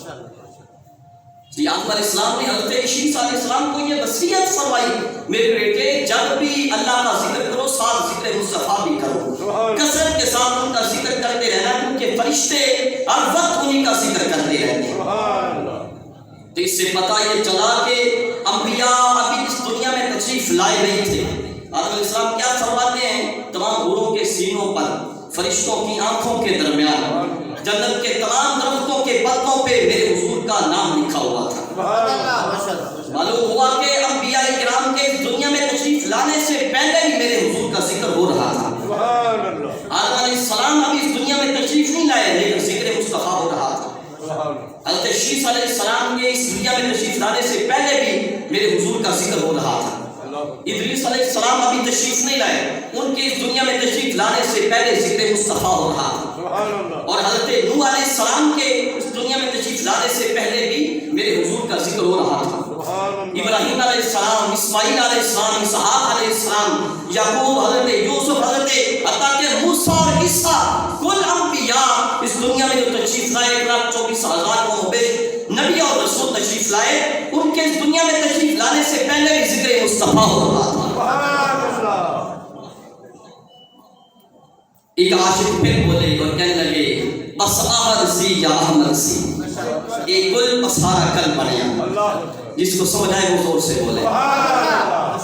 جی آدم علیہ السلام نے حضرت عیسیٰ علیہ السلام کو یہ وصیت فرمائی، میرے بیٹے جب بھی اللہ کا ذکر کرو ساتھ ذکر مصطفیٰ بھی کرو، کثرت کے ساتھ ان کا ذکر کرتے رہنا، کیونکہ فرشتے ہر وقت انہیں کا ذکر کرتے رہتے ہیں۔ تو اس سے پتہ یہ چلا کہ انبیاء ابھی اس دنیا میں تشریف لائے نہیں تھے۔ آدم علیہ السلام کیا فرماتے ہیں؟ تمام حوروں کے سینوں پر، فرشتوں کی آنکھوں کے درمیان، جنت کے تمام درختوں کے پتوں پہ میرے حضور کا نام لکھا ہوا تھا۔ معلوم ہوا کہ انبیاء کرام کے اس دنیا میں تشریف لانے سے پہلے ہی میرے حضور کا ذکر ہو رہا تھا۔ آدم علیہ السلام ابھی اس دنیا میں تشریف نہیں لائے، لیکن ذکر مصطفیٰ ہو رہا تھا۔ حضرت عیسیٰ علیہ السلام کے اس دنیا میں تشریف لانے سے پہلے بھی میرے حضور کا ذکر ہو رہا تھا۔ ادریس علیہ السلام ابھی تشریف نہیں لائے، ان کے اس دنیا میں تشریف لانے سے پہلے ذکر مصطفیٰ ہو رہا تھا۔ اور حضرت نوح علیہ السلام کے اس دنیا میں تشریف لانے سے پہلے بھی میرے حضور کا ذکر ہو رہا تھا۔ ابراہیم علیہ السلام، اسماعیل علیہ السلام، اسحاق علیہ السلام، یعقوب، حضرت یوسف، حضرت حتیٰ کہ موسیٰ اور عیسیٰ، کل انبیاء اس دنیا میں جو تشریف لائے 1,24,000 کو مبشر نبی اور رسول تشریف لائے، ان کے اس دنیا میں تشریف لانے سے پہلے بھی ذکر مصطفیٰ ہو رہا تھا۔ ایک عاشق پھر بولے اور کہنے لگے بس آہد سی یا احمد سی، ایک گل پسارا کل بنیا۔ جس کو سمجھ آئے وہ زور سے بولے۔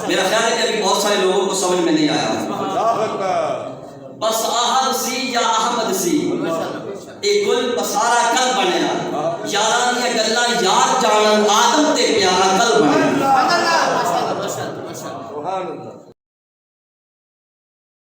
میرا خیال ہے کہ ابھی بہت سارے لوگوں کو سمجھ میں نہیں آیا۔ بس آہد سی یا احمد سی، ایک گل پسارا کل بنیا، یاران یا گلا یار جانن آدم تے پیارا کل بنیا۔